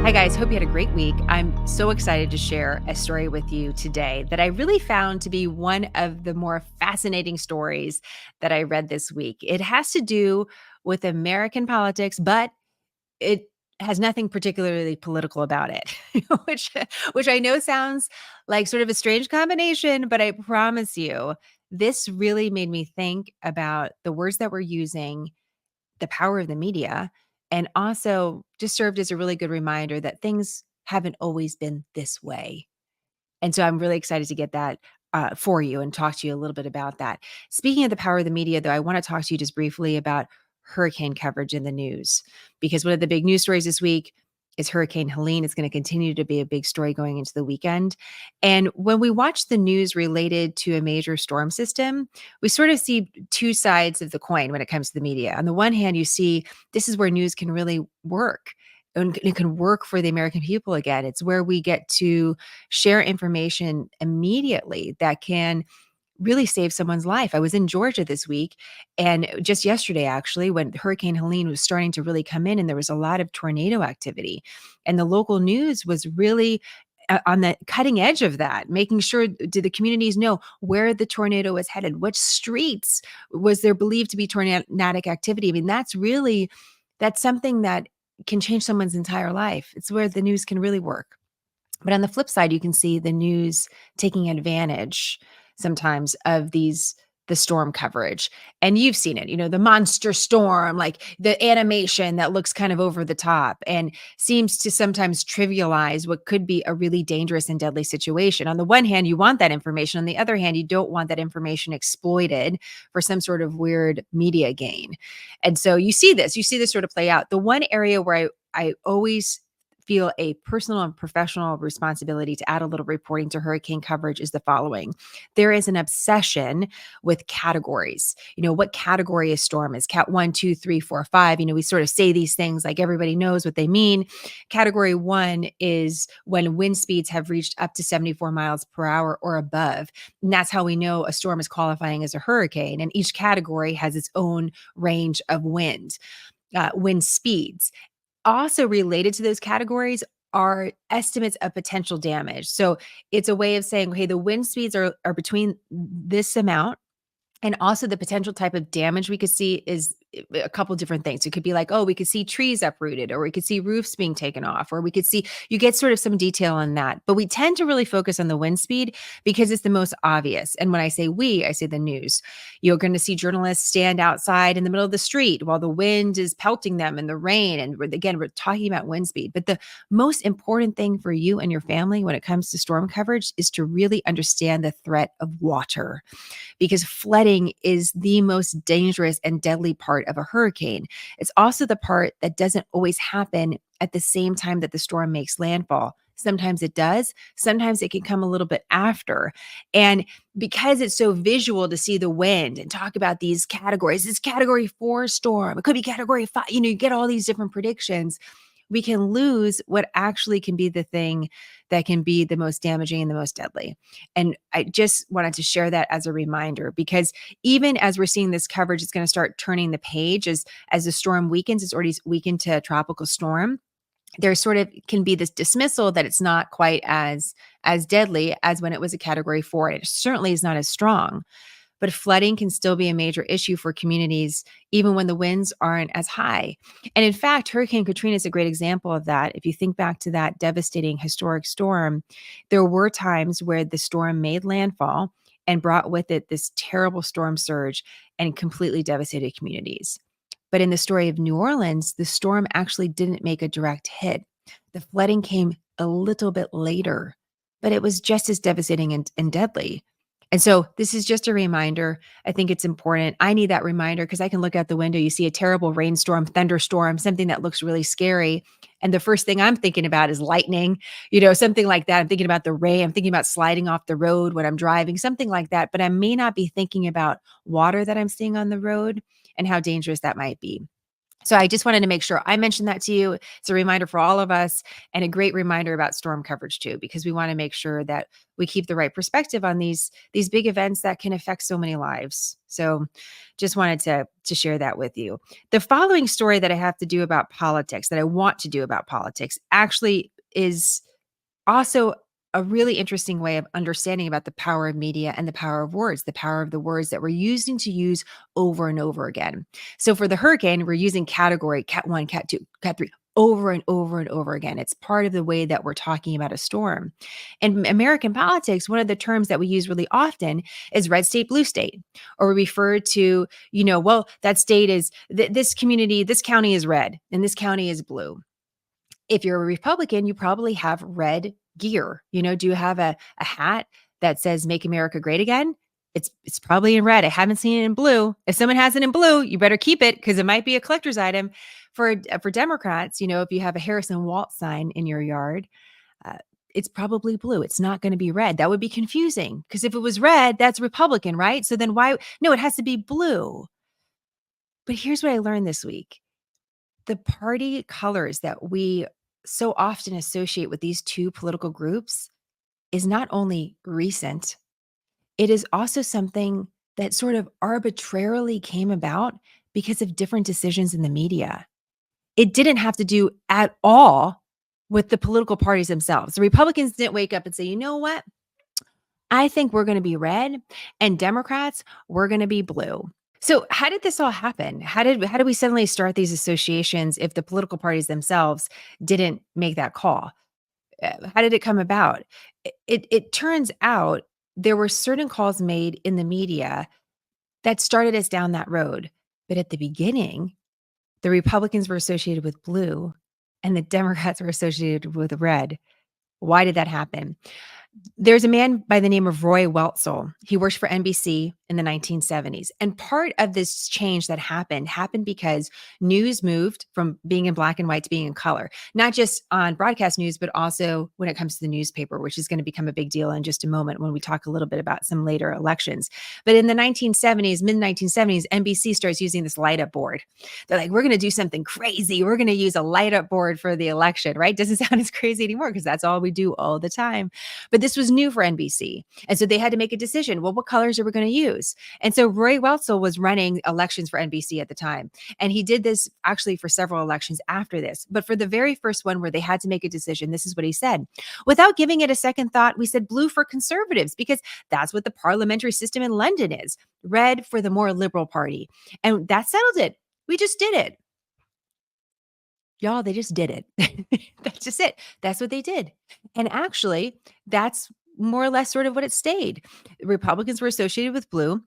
Hi, guys. Hope you had a great week. I'm so excited to share a story with you today that I really found to be one of the more fascinating stories that I read this week. It has to do with American politics, but it has nothing particularly political about it, which which I know sounds like sort of a strange combination, but I promise you, this really made me think about the words that we're using, the power of the media, and also just served as a really good reminder that things haven't always been this way. And so I'm really excited to get that for you and talk to you a little bit about that. Speaking of the power of the media, though, I want to talk to you just briefly about hurricane coverage in the news, because one of the big news stories this week is Hurricane Helene. It's going to continue to be a big story going into the weekend. And when we watch the news related to a major storm system, we sort of see two sides of the coin when it comes to the media. On the one hand, you see this is where news can really work, and it can work for the American people again. It's where we get to share information immediately that can really save someone's life. I was in Georgia this week, and just yesterday, actually, when Hurricane Helene was starting to really come in and there was a lot of tornado activity. And the local news was really on the cutting edge of that, making sure, did the communities know where the tornado was headed? Which streets was there believed to be tornadic activity? I mean, that's something that can change someone's entire life. It's where the news can really work. But on the flip side, you can see the news taking advantage sometimes of the storm coverage. And you've seen it, the monster storm, like the animation that looks kind of over the top and seems to sometimes trivialize what could be a really dangerous and deadly situation. On the one hand, you want that information. On the other hand, you don't want that information exploited for some sort of weird media gain. And so you see this sort of play out. The one area where I always feel a personal and professional responsibility to add a little reporting to hurricane coverage is the following. There is an obsession with categories. What category a storm is: cat 1, 2, 3, 4, 5. We sort of say these things like everybody knows what they mean. Category 1 is when wind speeds have reached up to 74 miles per hour or above. And that's how we know a storm is qualifying as a hurricane. And each category has its own range of wind speeds. Also related to those categories are estimates of potential damage. So it's a way of saying, okay, the wind speeds are between this amount, and also the potential type of damage we could see is a couple different things. It could be like, oh, we could see trees uprooted, or we could see roofs being taken off, or we could see, you get sort of some detail on that. But we tend to really focus on the wind speed because it's the most obvious. And when I say we, I say the news. You're going to see journalists stand outside in the middle of the street while the wind is pelting them in the rain. And again, we're talking about wind speed. But the most important thing for you and your family when it comes to storm coverage is to really understand the threat of water, because flooding is the most dangerous and deadly part of a hurricane. It's also the part that doesn't always happen at the same time that the storm makes landfall. Sometimes it does. Sometimes it can come a little bit after. And because it's so visual to see the wind and talk about these categories, it's category 4 storm, it could be category 5, you get all these different predictions. We can lose what actually can be the thing that can be the most damaging and the most deadly. And I just wanted to share that as a reminder, because even as we're seeing this coverage, it's going to start turning the page as the storm weakens. It's already weakened to a tropical storm. There sort of can be this dismissal that it's not quite as deadly as when it was a category 4. It certainly is not as strong. But flooding can still be a major issue for communities, even when the winds aren't as high. And in fact, Hurricane Katrina is a great example of that. If you think back to that devastating historic storm, there were times where the storm made landfall and brought with it this terrible storm surge and completely devastated communities. But in the story of New Orleans, the storm actually didn't make a direct hit. The flooding came a little bit later, but it was just as devastating and deadly. And so this is just a reminder. I think it's important. I need that reminder because I can look out the window. You see a terrible rainstorm, thunderstorm, something that looks really scary. And the first thing I'm thinking about is lightning, something like that. I'm thinking about the rain. I'm thinking about sliding off the road when I'm driving, something like that. But I may not be thinking about water that I'm seeing on the road and how dangerous that might be. So I just wanted to make sure I mentioned that to you. It's a reminder for all of us and a great reminder about storm coverage too, because we want to make sure that we keep the right perspective on these big events that can affect so many lives. So just wanted to share that with you. The following story that I have to do about politics, that I want to do about politics, actually is also a really interesting way of understanding about the power of media and the power of words, the power of the words that we're using to use over and over again. So for the hurricane, we're using category cat 1, cat 2, cat 3 over and over and over again. It's part of the way that we're talking about a storm. In American politics, one of the terms that we use really often is red state, blue state, or we refer to, well, that state is this community, this county is red and this county is blue. If you're a Republican, you probably have red gear. Do you have a hat that says "Make America Great Again"? It's probably in red. I haven't seen it in blue. If someone has it in blue, you better keep it because it might be a collector's item. For Democrats, if you have a Harrison Waltz sign in your yard, uh, it's probably blue. It's not going to be red. That would be confusing because if it was red, that's Republican, right? So then why? No, it has to be blue. But here's what I learned this week: the party colors that we so often associate with these two political groups is not only recent, it is also something that sort of arbitrarily came about because of different decisions in the media. It didn't have to do at all with the political parties themselves. The Republicans didn't wake up and say, you know what? I think we're going to be red, and Democrats, we're going to be blue. So how did this all happen? How did we suddenly start these associations if the political parties themselves didn't make that call? How did it come about? It turns out there were certain calls made in the media that started us down that road. But at the beginning, the Republicans were associated with blue and the Democrats were associated with red. Why did that happen? There's a man by the name of Roy Weltzel. He worked for NBC in the 1970s. And part of this change that happened because news moved from being in black and white to being in color, not just on broadcast news, but also when it comes to the newspaper, which is going to become a big deal in just a moment when we talk a little bit about some later elections. But in the 1970s, mid 1970s, NBC starts using this light up board. They're like, we're going to do something crazy. We're going to use a light up board for the election, right? Doesn't sound as crazy anymore because that's all we do all the time. But this was new for NBC. And so they had to make a decision. Well, what colors are we going to use? And so Roy Weltzel was running elections for NBC at the time. And he did this actually for several elections after this. But for the very first one where they had to make a decision, this is what he said. Without giving it a second thought, we said blue for conservatives because that's what the parliamentary system in London is. Red for the more liberal party. And that settled it. We just did it. Y'all, they just did it. That's just it. That's what they did. And actually, that's more or less sort of what it stayed. Republicans were associated with blue.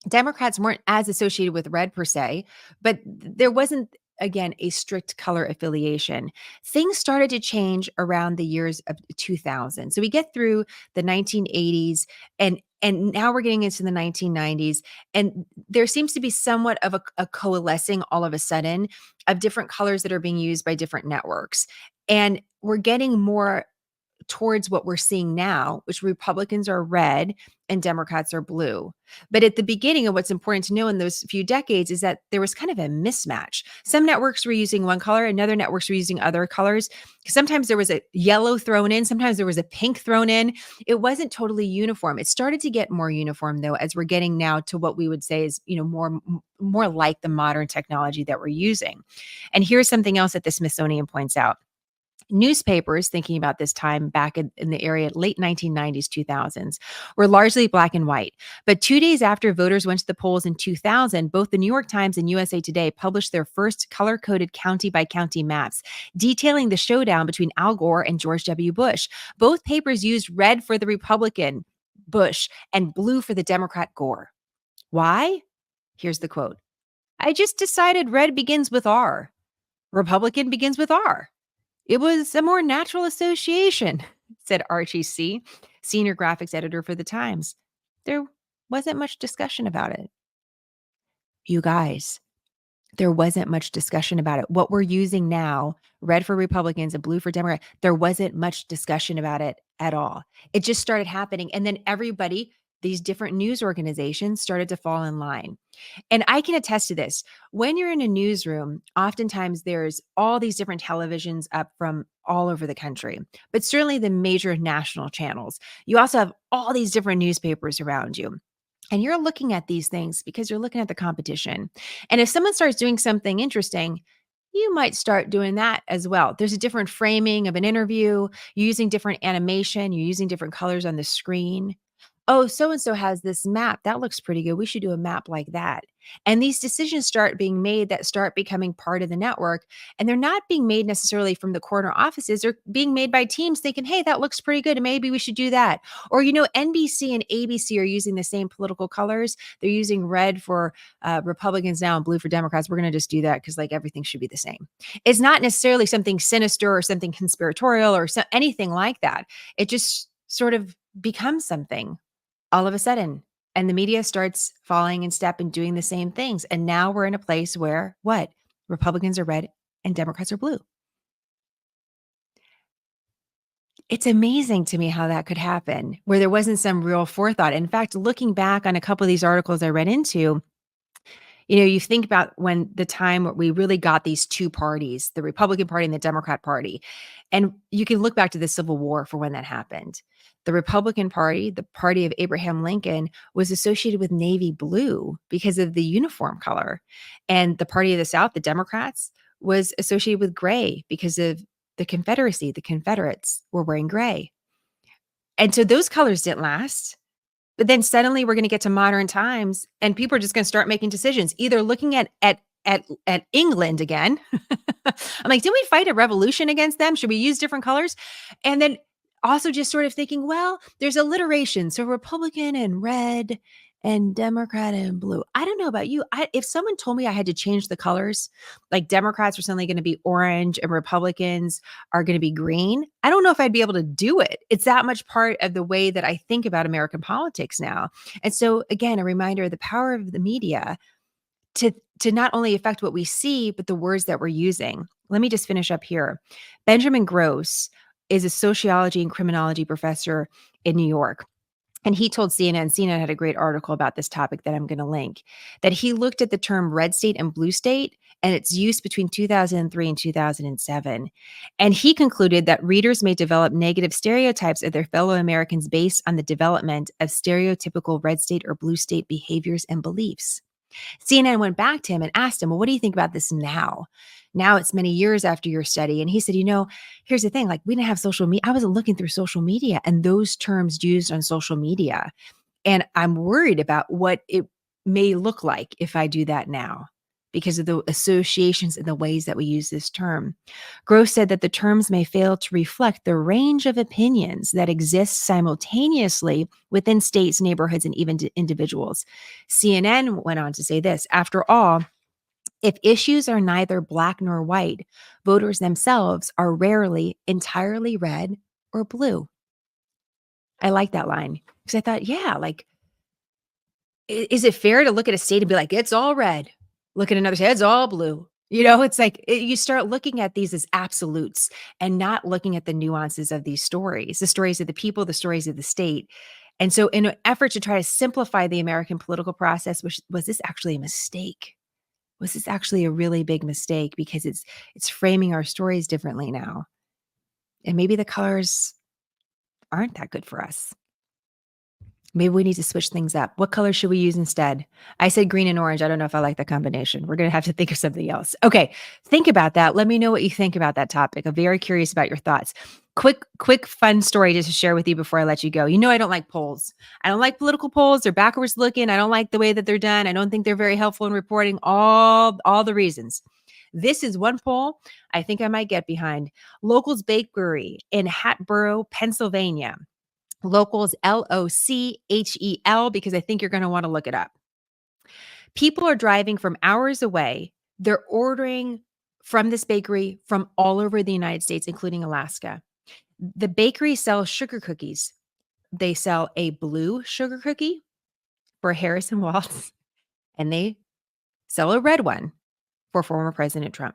Democrats weren't as associated with red per se, but there wasn't, again, a strict color affiliation. Things started to change around the years of 2000. So we get through the 1980s and now we're getting into the 1990s, and there seems to be somewhat of a coalescing all of a sudden of different colors that are being used by different networks. And we're getting more towards what we're seeing now, which Republicans are red and Democrats are blue. But at the beginning of what's important to know in those few decades is that there was kind of a mismatch. Some networks were using one color, and other networks were using other colors. Sometimes there was a yellow thrown in, sometimes there was a pink thrown in. It wasn't totally uniform. It started to get more uniform though, as we're getting now to what we would say is, more like the modern technology that we're using. And here's something else that the Smithsonian points out. Newspapers, thinking about this time back in the area, late 1990s, 2000s, were largely black and white. But 2 days after voters went to the polls in 2000, both the New York Times and USA Today published their first color coded county by county maps, detailing the showdown between Al Gore and George W. Bush. Both papers used red for the Republican, Bush, and blue for the Democrat, Gore. Why? Here's the quote: I just decided red begins with R, Republican begins with R. It was a more natural association, said Archie C., senior graphics editor for the Times. There wasn't much discussion about it. You guys, there wasn't much discussion about it. What we're using now, red for Republicans and blue for Democrats, there wasn't much discussion about it at all. It just started happening. And then everybody these different news organizations started to fall in line. And I can attest to this. When you're in a newsroom, oftentimes there's all these different televisions up from all over the country, but certainly the major national channels. You also have all these different newspapers around you. And you're looking at these things because you're looking at the competition. And if someone starts doing something interesting, you might start doing that as well. There's a different framing of an interview. You're using different animation. You're using different colors on the screen. Oh, so and so has this map. That looks pretty good. We should do a map like that. And these decisions start being made that start becoming part of the network. And they're not being made necessarily from the corner offices. They're being made by teams thinking, hey, that looks pretty good. And maybe we should do that. Or, NBC and ABC are using the same political colors. They're using red for Republicans now and blue for Democrats. We're going to just do that because like everything should be the same. It's not necessarily something sinister or something conspiratorial or anything like that. It just sort of becomes something all of a sudden. And the media starts falling in step and doing the same things. And now we're in a place where what? Republicans are red and Democrats are blue. It's amazing to me how that could happen, where there wasn't some real forethought. In fact, looking back on a couple of these articles I read into, you think about when the time where we really got these two parties, the Republican Party and the Democrat Party. And you can look back to the Civil War for when that happened. The Republican Party, the party of Abraham Lincoln, was associated with navy blue because of the uniform color. And the party of the South, the Democrats, was associated with gray because of the Confederacy. The Confederates were wearing gray. And so those colors didn't last. But then suddenly we're going to get to modern times and people are just going to start making decisions, either looking at England again. I'm like, did we fight a revolution against them? Should we use different colors? And then also just sort of thinking, well, there's alliteration. So Republican and red and Democrat and blue. I don't know about you. If someone told me I had to change the colors, like Democrats are suddenly going to be orange and Republicans are going to be green, I don't know if I'd be able to do it. It's that much part of the way that I think about American politics now. And so again, a reminder of the power of the media to not only affect what we see, but the words that we're using. Let me just finish up here. Benjamin Gross is a sociology and criminology professor in New York. And he told CNN had a great article about this topic that I'm going to link, that he looked at the term red state and blue state and its use between 2003 and 2007. And he concluded that readers may develop negative stereotypes of their fellow Americans based on the development of stereotypical red state or blue state behaviors and beliefs. CNN went back to him and asked him, well, what do you think about this now? Now it's many years after your study. And he said, here's the thing, like we didn't have social media. I wasn't looking through social media and those terms used on social media. And I'm worried about what it may look like if I do that now because of the associations and the ways that we use this term. Gross said that the terms may fail to reflect the range of opinions that exist simultaneously within states, neighborhoods, and even individuals. CNN went on to say this, after all, if issues are neither black nor white, voters themselves are rarely entirely red or blue. I like that line because I thought, yeah, like, is it fair to look at a state and be like, it's all red? Look at another state, it's all blue. It's like you start looking at these as absolutes and not looking at the nuances of these stories, the stories of the people, the stories of the state. And so in an effort to try to simplify the American political process, was this actually a mistake? Was this actually a really big mistake? Because it's framing our stories differently now. And maybe the colors aren't that good for us. Maybe we need to switch things up. What color should we use instead? I said green and orange. I don't know if I like that combination. We're going to have to think of something else. Okay, think about that. Let me know what you think about that topic. I'm very curious about your thoughts. Quick, fun story just to share with you before I let you go. I don't like polls. I don't like political polls. They're backwards looking. I don't like the way that they're done. I don't think they're very helpful in reporting all the reasons. This is one poll I think I might get behind. Locals Bakery in Hatboro, Pennsylvania. Locals, LOCHEL, because I think you're going to want to look it up. People are driving from hours away. They're ordering from this bakery from all over the United States, including Alaska. The bakery sells sugar cookies. They sell a blue sugar cookie for Harrison Waltz, and they sell a red one for former President Trump.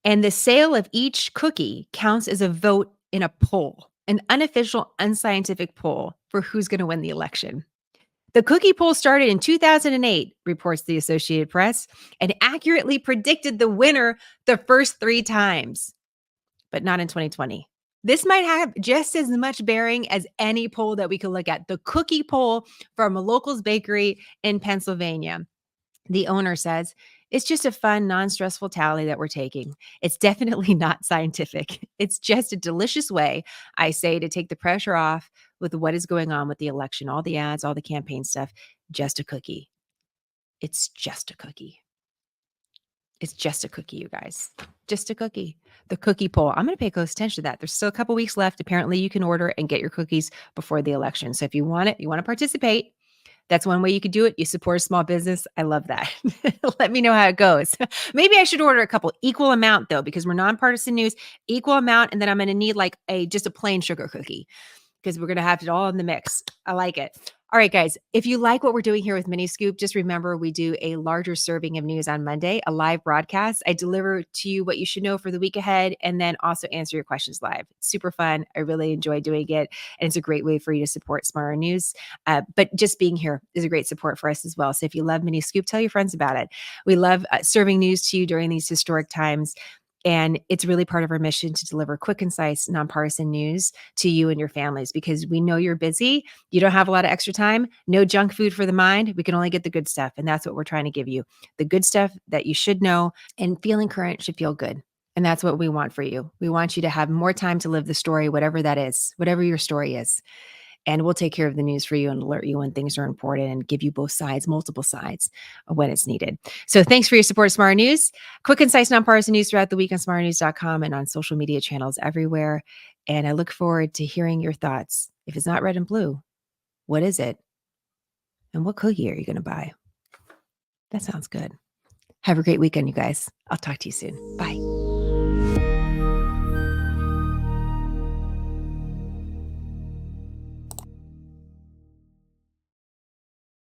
And the sale of each cookie counts as a vote in a poll. an unofficial, unscientific poll for who's going to win the election. The cookie poll started in 2008, reports the Associated Press, and accurately predicted the winner the first 3 times, but not in 2020. This might have just as much bearing as any poll that we could look at. The cookie poll from a locals bakery in Pennsylvania. The owner says, it's just a fun, non stressful tally that we're taking. It's definitely not scientific. It's just a delicious way, I say, to take the pressure off with what is going on with the election, all the ads, all the campaign stuff. Just a cookie. It's just a cookie. It's just a cookie, you guys. Just a cookie. The cookie poll. I'm going to pay close attention to that. There's still a couple weeks left. Apparently, you can order and get your cookies before the election. So if you want it, you want to participate, that's one way you could do it. You support a small business. I love that. Let me know how it goes. Maybe I should order a couple equal amount though, because we're nonpartisan news, equal amount. And then I'm going to need like just a plain sugar cookie because we're going to have it all in the mix. I like it. All right, guys, if you like what we're doing here with Mini Scoop, just remember we do a larger serving of news on Monday, a live broadcast. I deliver to you what you should know for the week ahead and then also answer your questions live. Super fun. I really enjoy doing it. And it's a great way for you to support Smarter News. But just being here is a great support for us as well. So if you love Mini Scoop, tell your friends about it. We love serving news to you during these historic times. And it's really part of our mission to deliver quick, concise, nonpartisan news to you and your families because we know you're busy. You don't have a lot of extra time. No junk food for the mind. We can only get the good stuff. And that's what we're trying to give you. The good stuff that you should know, and feeling current should feel good. And that's what we want for you. We want you to have more time to live the story, whatever that is, whatever your story is. And we'll take care of the news for you and alert you when things are important and give you both sides, multiple sides when it's needed. So thanks for your support of Smart News. Quick, concise, nonpartisan news throughout the week on smarternews.com and on social media channels everywhere. And I look forward to hearing your thoughts. If it's not red and blue, what is it? And what cookie are you going to buy? That sounds good. Have a great weekend, you guys. I'll talk to you soon. Bye.